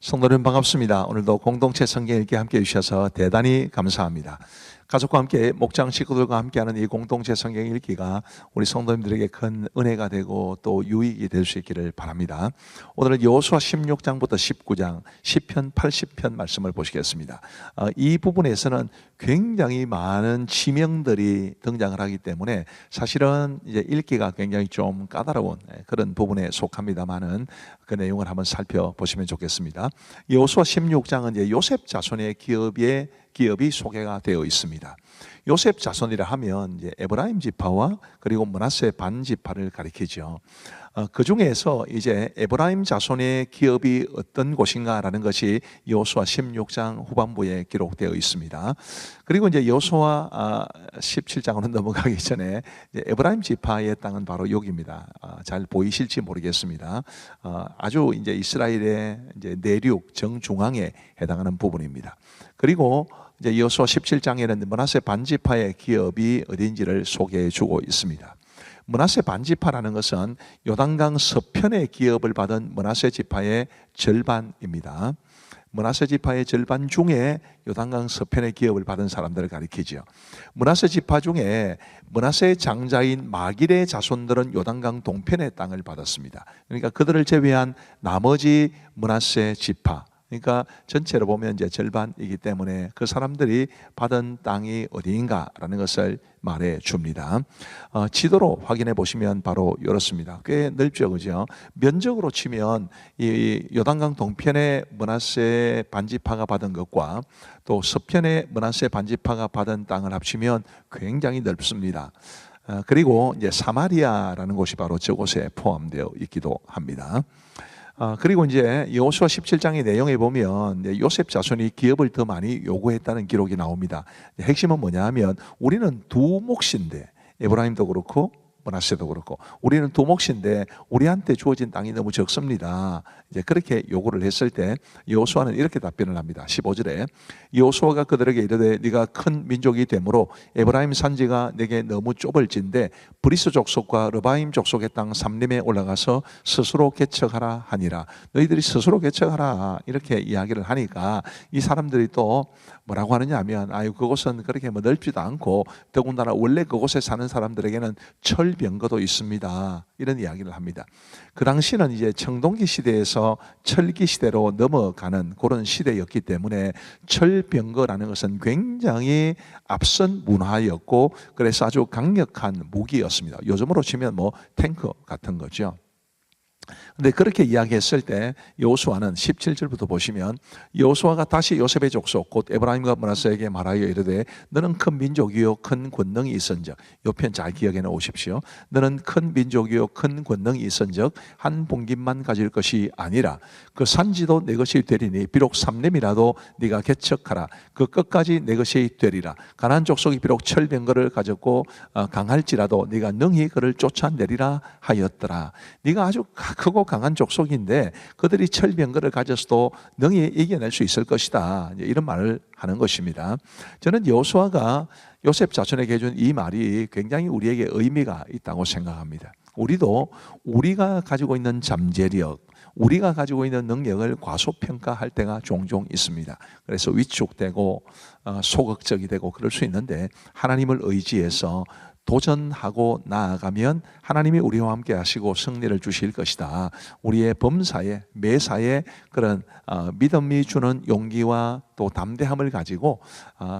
성도님 반갑습니다. 오늘도 공동체 성경 읽기 함께 해주셔서 대단히 감사합니다. 가족과 함께 목장 식구들과 함께하는 이 공동체 성경 읽기가 우리 성도님들에게 큰 은혜가 되고 또 유익이 될 수 있기를 바랍니다. 오늘은 여호수아 16장부터 19장 10편 80편 말씀을 보시겠습니다. 이 부분에서는 굉장히 많은 지명들이 등장을 하기 때문에 사실은 이제 읽기가 굉장히 좀 까다로운 그런 부분에 속합니다만은 그 내용을 한번 살펴보시면 좋겠습니다. 여호수아 16장은 이제 요셉 자손의 기업이 소개가 되어 있습니다. 요셉 자손이라 하면 이제 에브라임 지파와 그리고 므낫세 반 지파를 가리키죠. 그 중에서 이제 에브라임 자손의 기업이 어떤 곳인가라는 것이 여호수아 16장 후반부에 기록되어 있습니다. 그리고 이제 여호수아 17장으로 넘어가기 전에 이제 에브라임 지파의 땅은 바로 여기입니다. 잘 보이실지 모르겠습니다. 아주 이제 이스라엘의 이제 내륙 정중앙에 해당하는 부분입니다. 그리고 이제 여호수아 17장에는 므낫세 반지파의 기업이 어디인지를 소개해 주고 있습니다. 므낫세 반지파라는 것은 요단강 서편의 기업을 받은 므낫세 지파의 절반입니다. 므낫세 지파의 절반 중에 요단강 서편의 기업을 받은 사람들을 가리키죠. 므낫세 지파 중에 므낫세 장자인 마길의 자손들은 요단강 동편의 땅을 받았습니다. 그러니까 그들을 제외한 나머지 므낫세 지파, 그러니까 전체로 보면 이제 절반이기 때문에 그 사람들이 받은 땅이 어디인가라는 것을 말해 줍니다. 지도로 확인해 보시면 바로 이렇습니다. 꽤 넓죠, 그죠? 면적으로 치면 이 요단강 동편의 므낫세 반지파가 받은 것과 또 서편의 므낫세 반지파가 받은 땅을 합치면 굉장히 넓습니다. 그리고 이제 사마리아라는 곳이 바로 저곳에 포함되어 있기도 합니다. 그리고 이제 여호수아 17장의 내용에 보면 요셉 자손이 기업을 더 많이 요구했다는 기록이 나옵니다. 핵심은 뭐냐 하면 우리는 두 몫인데, 에브라임도 그렇고 므낫세도 그렇고 우리는 두 몫인데 우리한테 주어진 땅이 너무 적습니다. 이제 그렇게 요구를 했을 때 여호수아는 이렇게 답변을 합니다. 15절에 여호수아가 그들에게 이르되 네가 큰 민족이 되므로 에브라임 산지가 내게 너무 좁을진데 브리스 족속과 르바임 족속의 땅 삼림에 올라가서 스스로 개척하라 하니라. 너희들이 스스로 개척하라 이렇게 이야기를 하니까 이 사람들이 또 뭐라고 하느냐 하면 그곳은 그렇게 넓지도 않고 더군다나 원래 그곳에 사는 사람들에게는 철병거도 있습니다. 이런 이야기를 합니다. 그 당시는 이제 청동기 시대에서 철기 시대로 넘어가는 그런 시대였기 때문에 철병거라는 것은 굉장히 앞선 문화였고 그래서 아주 강력한 무기였습니다. 요즘으로 치면 뭐 탱크 같은 거죠. 근데 그렇게 이야기했을 때 여호수아는 17절부터 보시면 여호수아가 다시 요셉의 족속 곧 에브라임과 므낫세에게 말하여 이르되 너는 큰 민족이요 큰 권능이 있은즉 요 편 잘 기억해 놓으십시오. 너는 큰 민족이요 큰 권능이 있은즉 한 봉깃만 가질 것이 아니라 그 산지도 내 것이 되리니 비록 삼림이라도 네가 개척하라. 그 끝까지 내 것이 되리라. 가나안 족속이 비록 철병거를 가졌고 강할지라도 네가 능히 그를 쫓아내리라 하였더라. 네가 아주 크고 강한 족속인데 그들이 철병거를 가졌어도 능히 이겨낼 수 있을 것이다. 이런 말을 하는 것입니다. 저는 여호수아가 요셉 자손에게 해준 이 말이 굉장히 우리에게 의미가 있다고 생각합니다. 우리도 우리가 가지고 있는 잠재력, 우리가 가지고 있는 능력을 과소평가할 때가 종종 있습니다. 그래서 위축되고 소극적이 되고 그럴 수 있는데 하나님을 의지해서 도전하고 나아가면 하나님이 우리와 함께 하시고 승리를 주실 것이다. 우리의 범사에 매사에 그런 믿음이 주는 용기와 또 담대함을 가지고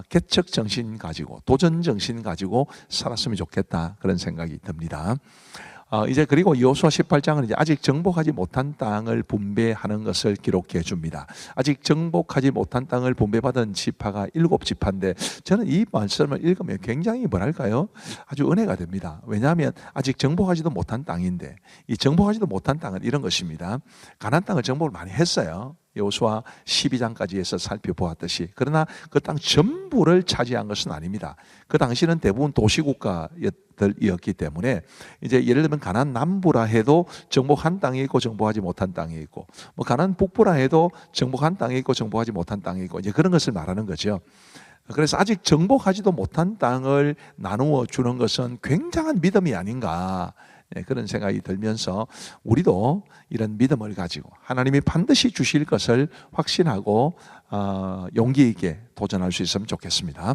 개척 정신 가지고 도전 정신 가지고 살았으면 좋겠다. 그런 생각이 듭니다. 이제 그리고 여호수아 18장은 이제 아직 정복하지 못한 땅을 분배하는 것을 기록해 줍니다. 아직 정복하지 못한 땅을 분배받은 지파가 7지파인데 저는 이 말씀을 읽으면 굉장히 뭐랄까요? 아주 은혜가 됩니다. 왜냐하면 아직 정복하지도 못한 땅인데 이 정복하지도 못한 땅은 이런 것입니다. 가나안 땅을 정복을 많이 했어요. 여호수아 12장까지 해서 살펴보았듯이. 그러나 그 땅 전부를 차지한 것은 아닙니다. 그 당시는 대부분 도시국가였기 때문에 이제 예를 들면 가나안 남부라 해도 정복한 땅이 있고 정복하지 못한 땅이 있고 뭐 가나안 북부라 해도 정복한 땅이 있고 정복하지 못한 땅이 있고 이제 그런 것을 말하는 거죠. 그래서 아직 정복하지도 못한 땅을 나누어 주는 것은 굉장한 믿음이 아닌가 그런 생각이 들면서 우리도 이런 믿음을 가지고 하나님이 반드시 주실 것을 확신하고 용기 있게 도전할 수 있으면 좋겠습니다.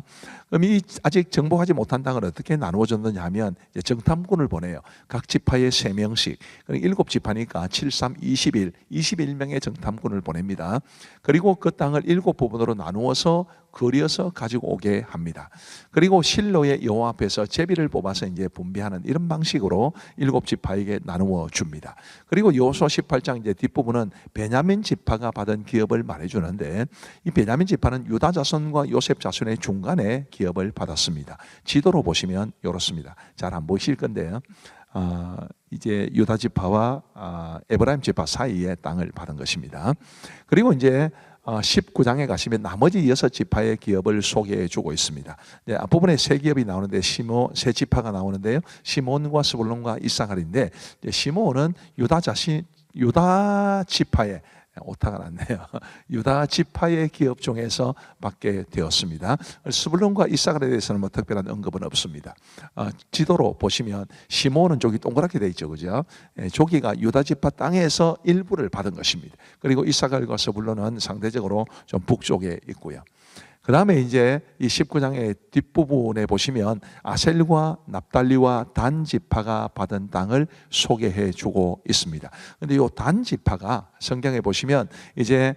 그럼 이 아직 정복하지 못한 땅을 어떻게 나누어 줬느냐 하면 정탐꾼을 보내요. 각 지파에 3명씩, 7지파니까 7, 3, 21, 21명의 정탐꾼을 보냅니다. 그리고 그 땅을 7부분으로 나누어서 거리어서 가지고 오게 합니다. 그리고 실로의 여호와 앞에서 제비를 뽑아서 이제 분배하는 이런 방식으로 7지파에게 나누어 줍니다. 그리고 여호수아 18장 이제 뒷부분은 베냐민 지파가 받은 기업을 말해주는데, 이 베냐민 지파는 유다 자손과 요셉 자손의 중간에 기업을 받았습니다. 지도로 보시면 이렇습니다. 잘 안 보이실 건데요. 이제 유다 지파와 에브라임 지파 사이에 땅을 받은 것입니다. 그리고 이제 19장에 가시면 나머지 6지파의 기업을 소개해 주고 있습니다. 앞부분에 세 기업이 나오는데 세 지파가 나오는데요. 시몬과 스불론과 이사갈인데, 시몬은 유다 지파의 오타가 났네요. 유다 지파의 기업 중에서 받게 되었습니다. 스불론과 이사갈에 대해서는 뭐 특별한 언급은 없습니다. 지도로 보시면 시몬은 저기 동그랗게 돼 있죠, 그죠? 저기가 유다 지파 땅에서 일부를 받은 것입니다. 그리고 이사갈과 스불론은 상대적으로 좀 북쪽에 있고요. 그 다음에 이제 이 19장의 뒷부분에 보시면 아셀과 납달리와 단 지파가 받은 땅을 소개해 주고 있습니다. 그런데 이 단 지파가 성경에 보시면 이제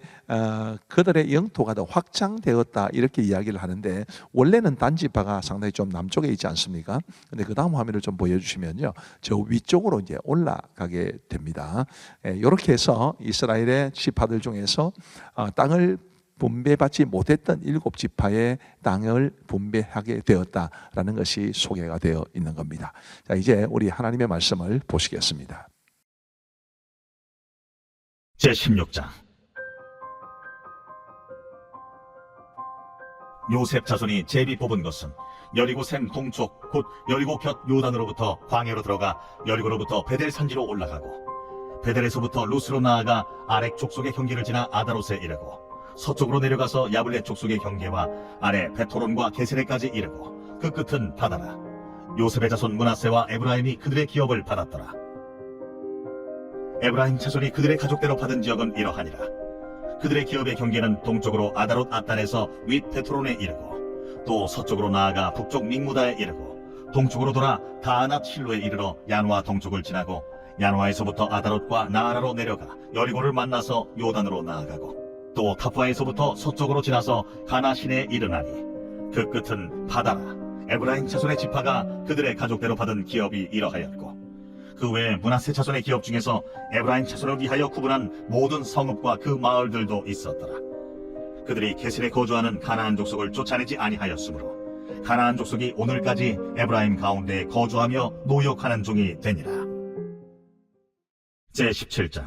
그들의 영토가 더 확장되었다 이렇게 이야기를 하는데, 원래는 단 지파가 상당히 좀 남쪽에 있지 않습니까? 근데 그 다음 화면을 좀 보여주시면요, 저 위쪽으로 이제 올라가게 됩니다. 이렇게 해서 이스라엘의 지파들 중에서 땅을 분배받지 못했던 7지파의 땅을 분배하게 되었다라는 것이 소개가 되어 있는 겁니다. 자, 이제 우리 하나님의 말씀을 보시겠습니다. 제16장. 요셉 자손이 제비 뽑은 것은 여리고 샘 동쪽 곧 여리고 곁 요단으로부터 광야로 들어가 여리고로부터 베델 산지로 올라가고, 베델에서부터 루스로 나아가 아렉 족속의 경계를 지나 아다롯에 이르고, 서쪽으로 내려가서 야블레 족속의 경계와 아래 베토론과 게세레까지 이르고, 그 끝은 바다라. 요셉의 자손 므낫세와 에브라임이 그들의 기업을 받았더라. 에브라임 자손이 그들의 가족대로 받은 지역은 이러하니라. 그들의 기업의 경계는 동쪽으로 아다롯 아단에서 윗 베토론에 이르고, 또 서쪽으로 나아가 북쪽 믹무다에 이르고, 동쪽으로 돌아 다아낫 실로에 이르러 야누아 동쪽을 지나고, 야누아에서부터 아다롯과 나아라로 내려가 여리고를 만나서 요단으로 나아가고, 또 타푸아에서부터 서쪽으로 지나서 가나 시내에 이르나니, 그 끝은 바다라. 에브라임 자손의 지파가 그들의 가족대로 받은 기업이 이러하였고, 그 외에 므낫세 자손의 기업 중에서 에브라임 자손을 위하여 구분한 모든 성읍과 그 마을들도 있었더라. 그들이 게셀에 거주하는 가나안 족속을 쫓아내지 아니하였으므로 가나안 족속이 오늘까지 에브라임 가운데에 거주하며 노역하는 종이 되니라. 제17장.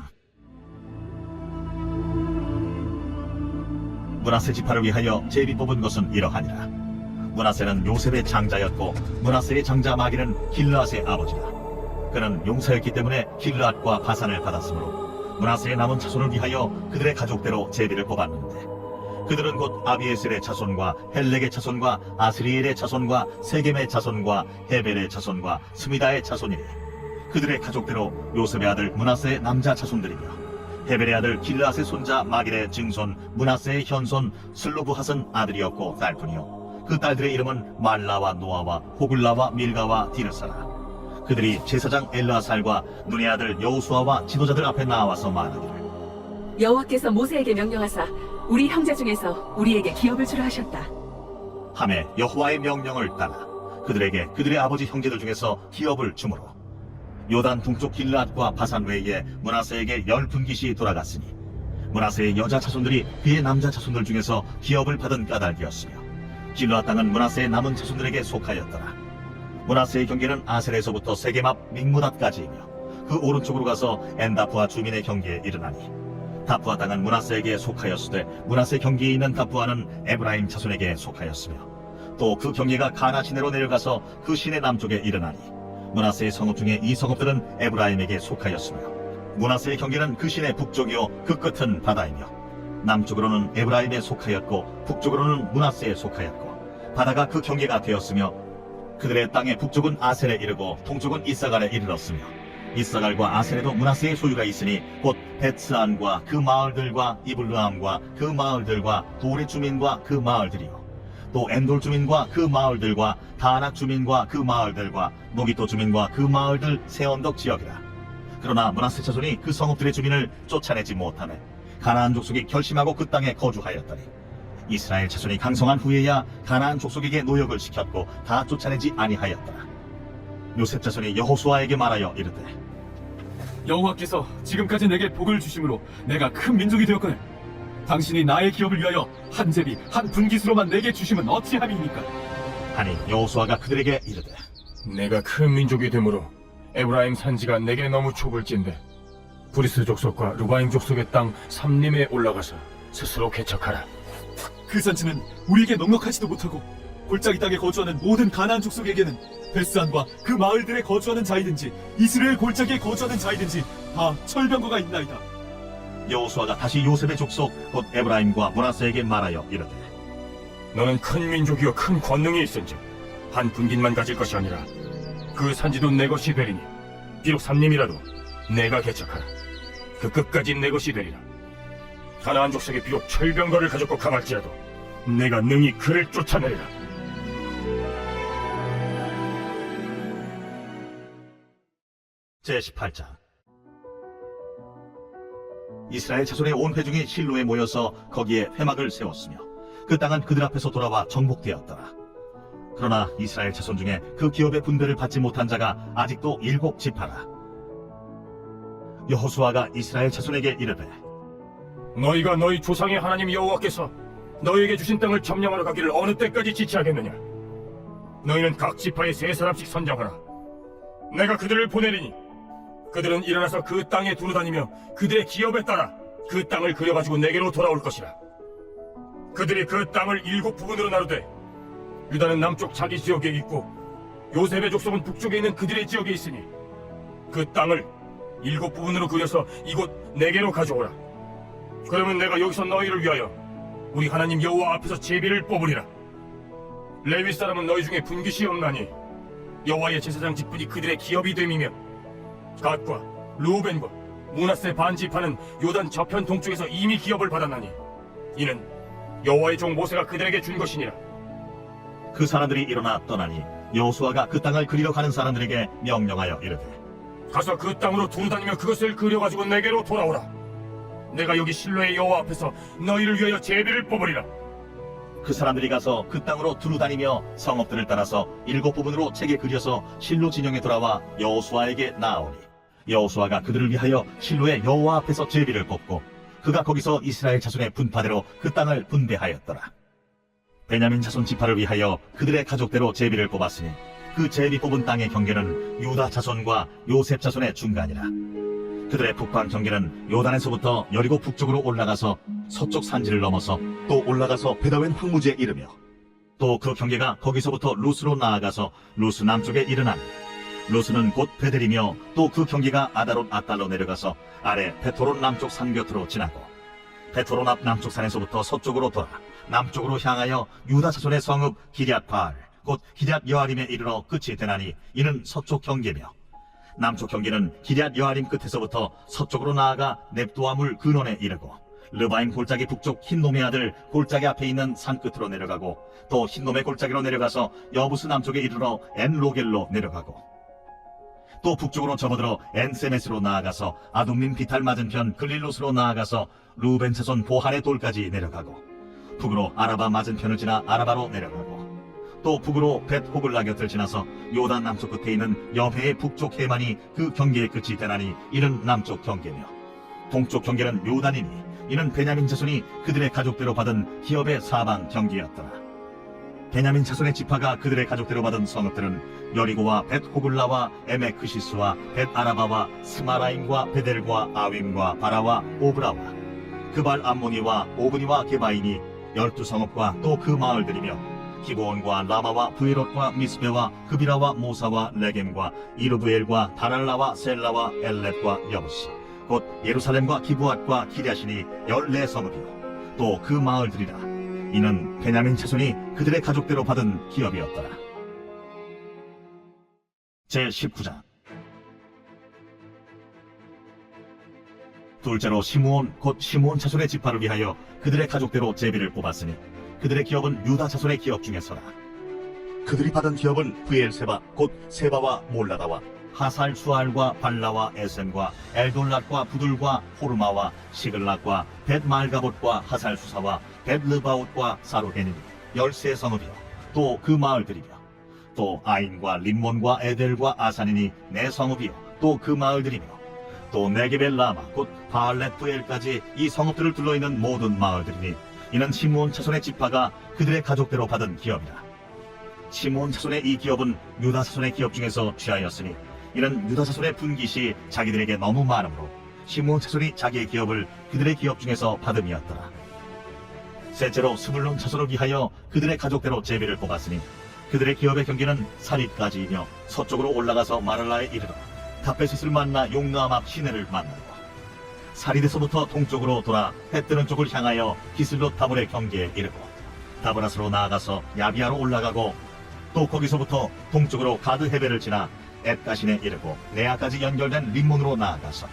므낫세 지파를 위하여 제비 뽑은 것은 이러하니라. 므낫세는 요셉의 장자였고, 므낫세의 장자 마기는 길르앗의 아버지라. 그는 용사였기 때문에 길르앗과 바산을 받았으므로 므낫세의 남은 자손을 위하여 그들의 가족대로 제비를 뽑았는데, 그들은 곧 아비에셀의 자손과 헬렉의 자손과 아스리엘의 자손과 세겜의 자손과 헤벨의 자손과 스미다의 자손이니, 그들의 가족대로 요셉의 아들 므낫세의 남자 자손들이며, 헤벨의 아들 길르앗의 손자 마길의 증손 므낫세의 현손 슬로브핫은 아들이었고 딸뿐이요, 그 딸들의 이름은 말라와 노아와 호글라와 밀가와 디르사라. 그들이 제사장 엘르아살과 눈의 아들 여호수아와 지도자들 앞에 나와서 말하기를, 여호와께서 모세에게 명령하사 우리 형제 중에서 우리에게 기업을 주라 하셨다 하매 여호와의 명령을 따라 그들에게 그들의 아버지 형제들 중에서 기업을 주므로 요단 동쪽 길르앗과 바산 외에 므낫세에게 10분깃이 돌아갔으니, 므낫세의 여자 자손들이 그의 남자 자손들 중에서 기업을 받은 까닭이었으며, 길르앗 땅은 므낫세의 남은 자손들에게 속하였더라. 므낫세의 경계는 아셀에서부터 세겜 앞 믹무닷까지이며, 그 오른쪽으로 가서 엔다푸아 주민의 경계에 이르나니, 다푸아 땅은 므낫세에게 속하였으되 므낫세 경계에 있는 다푸아는 에브라임 자손에게 속하였으며, 또 그 경계가 가나 시내로 내려가서 그 시내 남쪽에 이르나니, 므낫세의 성읍 중에 이 성읍들은 에브라임에게 속하였으며, 므낫세의 경계는 그 시내 북쪽이요 그 끝은 바다이며, 남쪽으로는 에브라임에 속하였고 북쪽으로는 므낫세에 속하였고, 바다가 그 경계가 되었으며, 그들의 땅의 북쪽은 아셀에 이르고 동쪽은 이사갈에 이르렀으며, 이사갈과 아셀에도 므낫세의 소유가 있으니 곧 벳스안과 그 마을들과 이블르함과 그 마을들과 도레 주민과 그 마을들이요 또 엔돌 주민과 그 마을들과 다낙 주민과 그 마을들과 노기토 주민과 그 마을들 세 언덕 지역이라. 그러나 므낫세 자손이 그 성읍들의 주민을 쫓아내지 못하며 가나안 족속이 결심하고 그 땅에 거주하였더니 이스라엘 자손이 강성한 후에야 가나안 족속에게 노역을 시켰고 다 쫓아내지 아니하였더라. 요셉 자손이 여호수아에게 말하여 이르되 여호와께서 지금까지 내게 복을 주심으로 내가 큰 민족이 되었거늘 당신이 나의 기업을 위하여 한 제비 한 분깃으로만 내게 주심은 어찌함이니까. 하니 여호수아가 그들에게 이르되 내가 큰 민족이 되므로 에브라임 산지가 내게 너무 좁을진데 브리스 족속과 루바임 족속의 땅 삼림에 올라가서 스스로 개척하라. 그 산지는 우리에게 넉넉하지도 못하고 골짜기 땅에 거주하는 모든 가나안 족속에게는 베스안과 그 마을들에 거주하는 자이든지 이스라엘 골짜기에 거주하는 자이든지 다 철병거가 있나이다. 여호수아가 다시 요셉의 족속 곧 에브라임과 므낫세에게 말하여 이르되 너는 큰 민족이요 큰 권능이 있은즉 한 분깃만 가질 것이 아니라 그 산지도 내 것이 되리니 비록 삼림이라도 내가 개척하라. 그 끝까지 내 것이 되리라. 가나안 족속이 비록 철병거를 가졌고 가말지라도 내가 능히 그를 쫓아내리라. 제18장 이스라엘 자손의 온 회중이 실로에 모여서 거기에 회막을 세웠으며 그 땅은 그들 앞에서 돌아와 정복되었더라. 그러나 이스라엘 자손 중에 그 기업의 분배를 받지 못한 자가 아직도 7지파라. 여호수아가 이스라엘 자손에게 이르되 너희가 너희 조상의 하나님 여호와께서 너희에게 주신 땅을 점령하러 가기를 어느 때까지 지체하겠느냐? 너희는 각 지파에 3사람씩 선정하라. 내가 그들을 보내리니 그들은 일어나서 그 땅에 두루다니며 그들의 기업에 따라 그 땅을 그려가지고 내게로 돌아올 것이라. 그들이 그 땅을 7부분으로 나누되 유다는 남쪽 자기 지역에 있고 요셉의 족속은 북쪽에 있는 그들의 지역에 있으니 그 땅을 7부분으로 그려서 이곳 내게로 가져오라. 그러면 내가 여기서 너희를 위하여 우리 하나님 여호와 앞에서 제비를 뽑으리라. 레위 사람은 너희 중에 분깃이 없나니 여호와의 제사장 직분이 그들의 기업이 됨이며 갓과 루벤과 므낫세 반지파는 요단 저편 동쪽에서 이미 기업을 받았나니 이는 여호와의 종 모세가 그들에게 준 것이니라. 그 사람들이 일어나 떠나니 여호수아가 그 땅을 그리러 가는 사람들에게 명령하여 이르되 가서 그 땅으로 두루다니며 그것을 그려가지고 내게로 돌아오라. 내가 여기 실로의 여호와 앞에서 너희를 위하여 제비를 뽑으리라. 그 사람들이 가서 그 땅으로 두루다니며 성읍들을 따라서 7부분으로 책에 그려서 실로 진영에 돌아와 여호수아에게 나아오니 여호수아가 그들을 위하여 실로의 여호와 앞에서 제비를 뽑고 그가 거기서 이스라엘 자손의 분파대로 그 땅을 분배하였더라. 베냐민 자손 지파를 위하여 그들의 가족대로 제비를 뽑았으니 그 제비 뽑은 땅의 경계는 유다 자손과 요셉 자손의 중간이라. 그들의 북방 경계는 요단에서부터 여리고 북쪽으로 올라가서 서쪽 산지를 넘어서 또 올라가서 베다웬 황무지에 이르며 또 그 경계가 거기서부터 루스로 나아가서 루스 남쪽에 이르나니 루스는 곧 베델이며 또 그 경계가 아다롯 아달로 내려가서 아래 베토론 남쪽 산 곁으로 지나고 베토론 앞 남쪽 산에서부터 서쪽으로 돌아 남쪽으로 향하여 유다 자손의 성읍 기럇 바알 곧 기럇 여아림에 이르러 끝이 되나니 이는 서쪽 경계며 남쪽 경계는 기럇 여아림 끝에서부터 서쪽으로 나아가 넵도아물 근원에 이르고 르바임 골짜기 북쪽 흰놈의 아들 골짜기 앞에 있는 산 끝으로 내려가고 또 흰놈의 골짜기로 내려가서 여부스 남쪽에 이르러 엔로겔로 내려가고 또 북쪽으로 접어들어 엔세메스로 나아가서 아둠림 비탈 맞은편 글릴롯으로 나아가서 루벤 자손 보한의 돌까지 내려가고 북으로 아라바 맞은편을 지나 아라바로 내려가고 또 북으로 벳 호글라 곁을 지나서 요단 남쪽 끝에 있는 여회의 북쪽 해만이 그 경계의 끝이 되나니 이는 남쪽 경계며 동쪽 경계는 요단이니 이는 베냐민 자손이 그들의 가족대로 받은 기업의 사방 경계였더라. 베냐민 자손의 지파가 그들의 가족대로 받은 성읍들은 여리고와 벳 호글라와 에메크시스와 벳 아라바와 스마라임과 베델과 아윈과 바라와 오브라와 그발 암모니와 오브니와 게바인이 12성읍과 또 그 마을들이며 기브온과 라마와 브에롯과 미스베와 그비라와 모사와 레겜과 이르브엘과 다랄라와 셀라와 엘렛과 여부스 곧 예루살렘과 기브앗과 기랴신이 14성읍이요 또 그 마을들이라. 이는 베냐민 자손이 그들의 가족대로 받은 기업이었더라. 제19장 둘째로 시므온 곧 시므온 자손의 지파를 위하여 그들의 가족대로 제비를 뽑았으니 그들의 기업은 유다 자손의 기업 중에서라. 그들이 받은 기업은 브엘세바 곧 세바와 몰라다와 하살 수알과 발라와 에센과 엘돌랏과 부들과 호르마와 시글락과 벳말가봇과 하살 수사와 벳르바옷과 사로헤니니 13성읍이요 또 그 마을들이며 또 아인과 림몬과 에델과 아산이니 4성읍이요 또 그 마을들이며 또 네게벨 라마 곧 바알렛 부엘까지 이 성읍들을 둘러있는 모든 마을들이니 이는 시므온 자손의 지파가 그들의 가족대로 받은 기업이라. 시므온 자손의 이 기업은 유다 자손의 기업 중에서 취하였으니 이는 유다 자손의 분깃이 자기들에게 너무 많으므로 시므온 자손이 자기의 기업을 그들의 기업 중에서 받음이었더라. 셋째로 스불론 자손을 위하여 그들의 가족대로 제비를 뽑았으니 그들의 기업의 경계는 사립까지이며 서쪽으로 올라가서 마랄라에 이르러 다베셋을 만나 용나암 앞 시내를 만나고 사리데서부터 동쪽으로 돌아 해 뜨는 쪽을 향하여 기슬롯 다볼의 경계에 이르고 다브라스로 나아가서 야비아로 올라가고 또 거기서부터 동쪽으로 가드 헤벨을 지나 엣가신에 이르고 레아까지 연결된 림몬으로 나아가서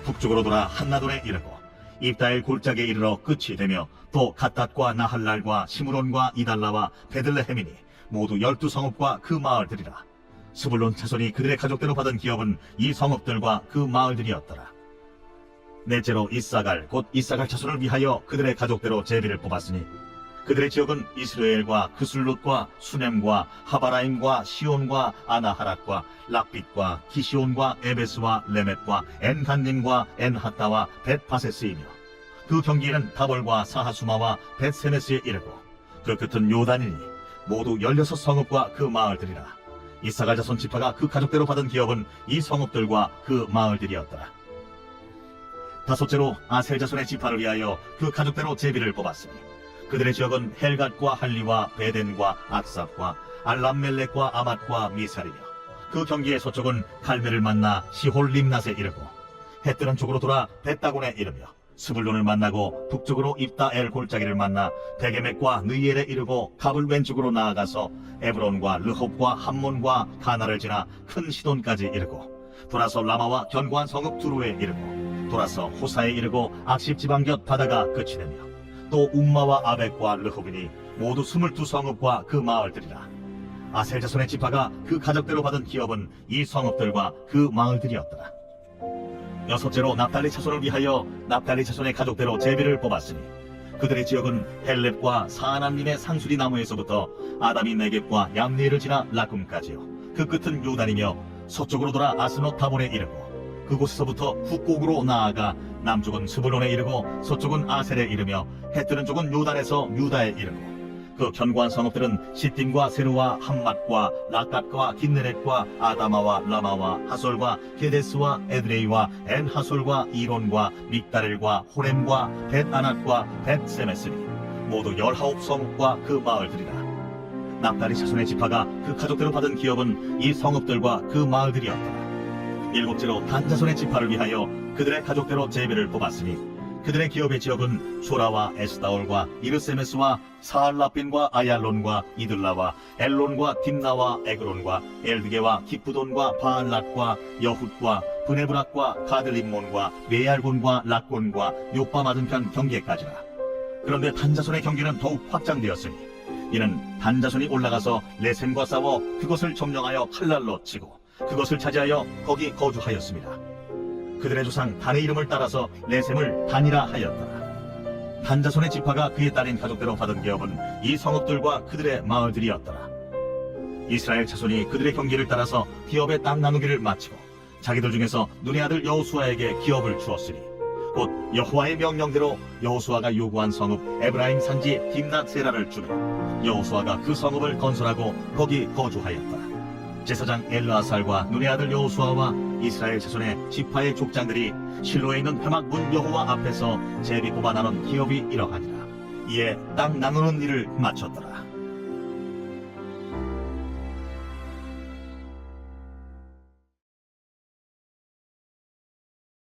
북쪽으로 돌아 한나돈에 이르고 입다엘 골짜기에 이르러 끝이 되며 또 갓닷과 나할랄과 시므론과 이달라와 베들레헴이니 모두 12성읍과 그 마을들이라. 스불론 자손이 그들의 가족대로 받은 기업은 이 성읍들과 그 마을들이었더라. 넷째로 이사갈 곧 이사갈 자손을 위하여 그들의 가족대로 제비를 뽑았으니 그들의 지역은 이스라엘과 그술롯과 수넴과 하바라임과 시온과 아나하랏과 락빛과 기시온과 에베스와 레멧과 엔간nim과 엔하따와 벳바세스이며 그 경기에는 다볼과 사하수마와 벳세메스에 이르고 그 끝은 요단이니 모두 16성읍과 그 마을들이라. 이사갈 자손 지파가 그 가족대로 받은 기업은 이 성읍들과 그 마을들이었더라. 다섯째로 아셀 자손의 지파를 위하여 그 가족대로 제비를 뽑았으니 그들의 지역은 헬갓과 할리와 베덴과 악삽과 알람멜렉과 아맛과 미살이며 그 경기의 서쪽은 갈멜을 만나 시홀 림낫에 이르고 해 뜨는 쪽으로 돌아 벳다곤에 이르며 스불론을 만나고 북쪽으로 입다엘 골짜기를 만나 베게멕과 느이엘에 이르고 갑을 왼쪽으로 나아가서 에브론과 르홉과 함몬과 가나를 지나 큰 시돈까지 이르고 돌아서 라마와 견고한 성읍 두루에 이르고 돌아서 호사에 이르고 악십 지방 곁 바다가 끝이 되며 또 움마와 아벡과 르홉이니 모두 22성읍과 그 마을들이라. 아셀 자손의 지파가 그 가족대로 받은 기업은 이 성읍들과 그 마을들이었더라. 여섯째로 납달리 자손을 위하여 납달리 자손의 가족대로 제비를 뽑았으니 그들의 지역은 헬렙과 사아남림의 상수리 나무에서부터 아담이 네겝과 얌리엘을 지나 라쿰까지요 그 끝은 요단이며 서쪽으로 돌아 아스노 타본에 이르고 그곳에서부터 북곡으로 나아가 남쪽은 스불론에 이르고 서쪽은 아셀에 이르며 해 뜨는 쪽은 요단에서 유다에 이르고 그 견고한 성읍들은 시딤과 세르와 함맛과 라갓과 긴네렛과 아다마와 라마와 하솔과 게데스와 에드레이와 엔하솔과 이론과 믹다렐과 호렘과 벳아낫과 벳세메스니 모두 19성읍과 그 마을들이라. 납달리 자손의 지파가 그 가족대로 받은 기업은 이 성읍들과 그 마을들이었더라. 일곱째로 단 자손의 지파를 위하여 그들의 가족대로 제비를 뽑았으니 그들의 기업의 지역은 소라와 에스다올과 이르세메스와 사알라빈과 아얄론과 이들라와 엘론과 딥나와 에그론과 엘드게와 기프돈과 바알랏과 여훗과 브네브락과 가들림몬과 메알곤과 락곤과 요빠 맞은편 경계까지라. 그런데 단자손의 경계는 더욱 확장되었으니 이는 단자손이 올라가서 레셈과 싸워 그것을 점령하여 칼날로 치고 그것을 차지하여 거기 거주하였습니다. 그들의 조상 단의 이름을 따라서 레셈을 단이라 하였더라. 단자손의 지파가 그의 딸인 가족대로 받은 기업은 이 성읍들과 그들의 마을들이었더라. 이스라엘 자손이 그들의 경계를 따라서 기업의 땅 나누기를 마치고 자기들 중에서 눈의 아들 여호수아에게 기업을 주었으니 곧 여호와의 명령대로 여호수아가 요구한 성읍 에브라임 산지 딥낫세라를 주며 여호수아가 그 성읍을 건설하고 거기 거주하였더라. 제사장 엘르아살과 눈의 아들 여호수아와 이스라엘 자손의 지파의 족장들이 실로에 있는 회막 문 여호와 앞에서 제비 뽑아 나눈 기업이 이러하니라. 이에 땅 나누는 일을 마쳤더라.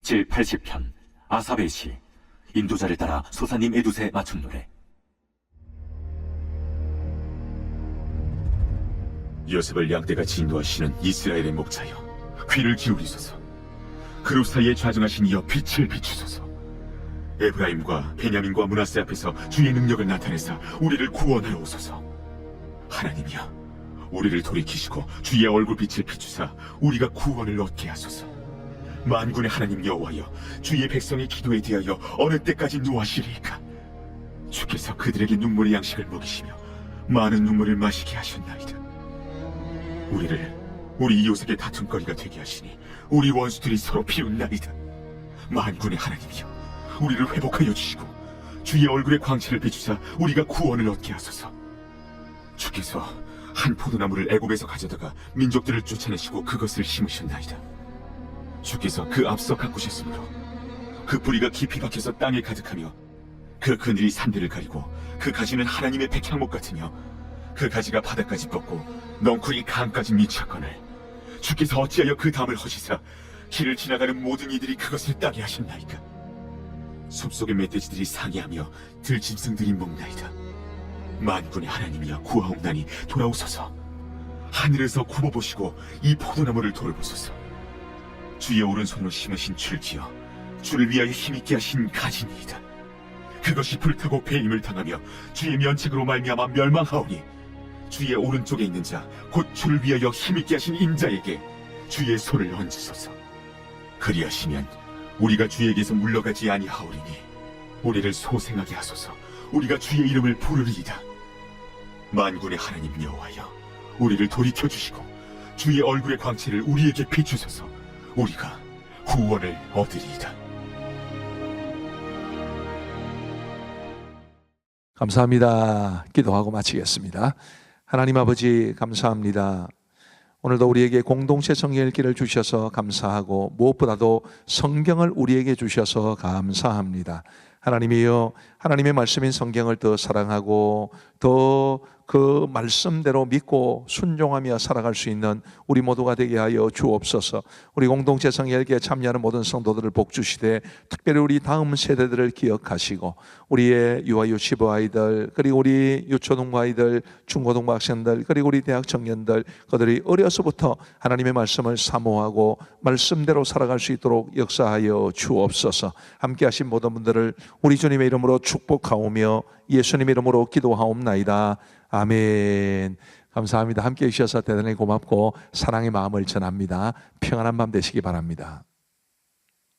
제80편 아삽의 시 인도자를 따라 소사님 에두세 맞춘 노래. 요셉을 양떼같이 인도하시는 이스라엘의 목자여, 귀를 기울이소서. 그룹 사이에 좌정하신 이여 빛을 비추소서. 에브라임과 베냐민과 므낫세 앞에서 주의 능력을 나타내사 우리를 구원하여 오소서. 하나님이여, 우리를 돌이키시고 주의 얼굴빛을 비추사 우리가 구원을 얻게 하소서. 만군의 하나님 여호와여, 주의 백성의 기도에 대하여 어느 때까지 노하시리이까? 주께서 그들에게 눈물의 양식을 먹이시며 많은 눈물을 마시게 하셨나이다. 우리 이웃에게 다툼거리가 되게 하시니 우리 원수들이 서로 비웃나이다. 만군의 하나님이여, 우리를 회복하여 주시고 주의 얼굴의 광채를 비추사 우리가 구원을 얻게 하소서. 주께서 한 포도나무를 애굽에서 가져다가 민족들을 쫓아내시고 그것을 심으셨나이다. 주께서 그 앞서 가꾸셨으므로 그 뿌리가 깊이 박혀서 땅에 가득하며 그 그늘이 산들을 가리고 그 가지는 하나님의 백향목 같으며 그 가지가 바닥까지 뻗고 넝쿨이 강까지 미쳤거늘 주께서 어찌하여 그 담을 허시사 길을 지나가는 모든 이들이 그것을 따게 하셨나이까? 숲속의 멧돼지들이 상해하며 들짐승들이 먹나이다. 만군의 하나님이여, 구하옵나니 돌아오소서. 하늘에서 굽어보시고 이 포도나무를 돌보소서. 주의 오른손으로 심으신 줄기여, 주를 위하여 힘있게 하신 가지니이다. 그것이 불타고 배임을 당하며 주의 면책으로 말미암아 멸망하오니 주의 오른쪽에 있는 자 곧 주를 위하여 힘있게 하신 인자에게 주의 손을 얹으소서. 그리하시면 우리가 주에게서 물러가지 아니하오리니 우리를 소생하게 하소서. 우리가 주의 이름을 부르리이다. 만군의 하나님 여호와여, 우리를 돌이켜 주시고 주의 얼굴의 광채를 우리에게 비추소서. 우리가 구원을 얻으리이다. 감사합니다. 기도하고 마치겠습니다. 하나님 아버지 감사합니다. 오늘도 우리에게 공동체 성경 읽기를 주셔서 감사하고 무엇보다도 성경을 우리에게 주셔서 감사합니다. 하나님이여, 하나님의 말씀인 성경을 더 사랑하고 더 그 말씀대로 믿고 순종하며 살아갈 수 있는 우리 모두가 되게 하여 주옵소서. 우리 공동체 성경 읽기에 참여하는 모든 성도들을 복주시되 특별히 우리 다음 세대들을 기억하시고 우리의 유아 유치부 아이들, 그리고 우리 유초등부 아이들, 중고등부 학생들, 그리고 우리 대학 청년들, 그들이 어려서부터 하나님의 말씀을 사모하고 말씀대로 살아갈 수 있도록 역사하여 주옵소서. 함께 하신 모든 분들을 우리 주님의 이름으로 축복하오며 예수님의 이름으로 기도하옵나이다. 아멘. 감사합니다. 함께 해주셔서 대단히 고맙고 사랑의 마음을 전합니다. 평안한 밤 되시기 바랍니다.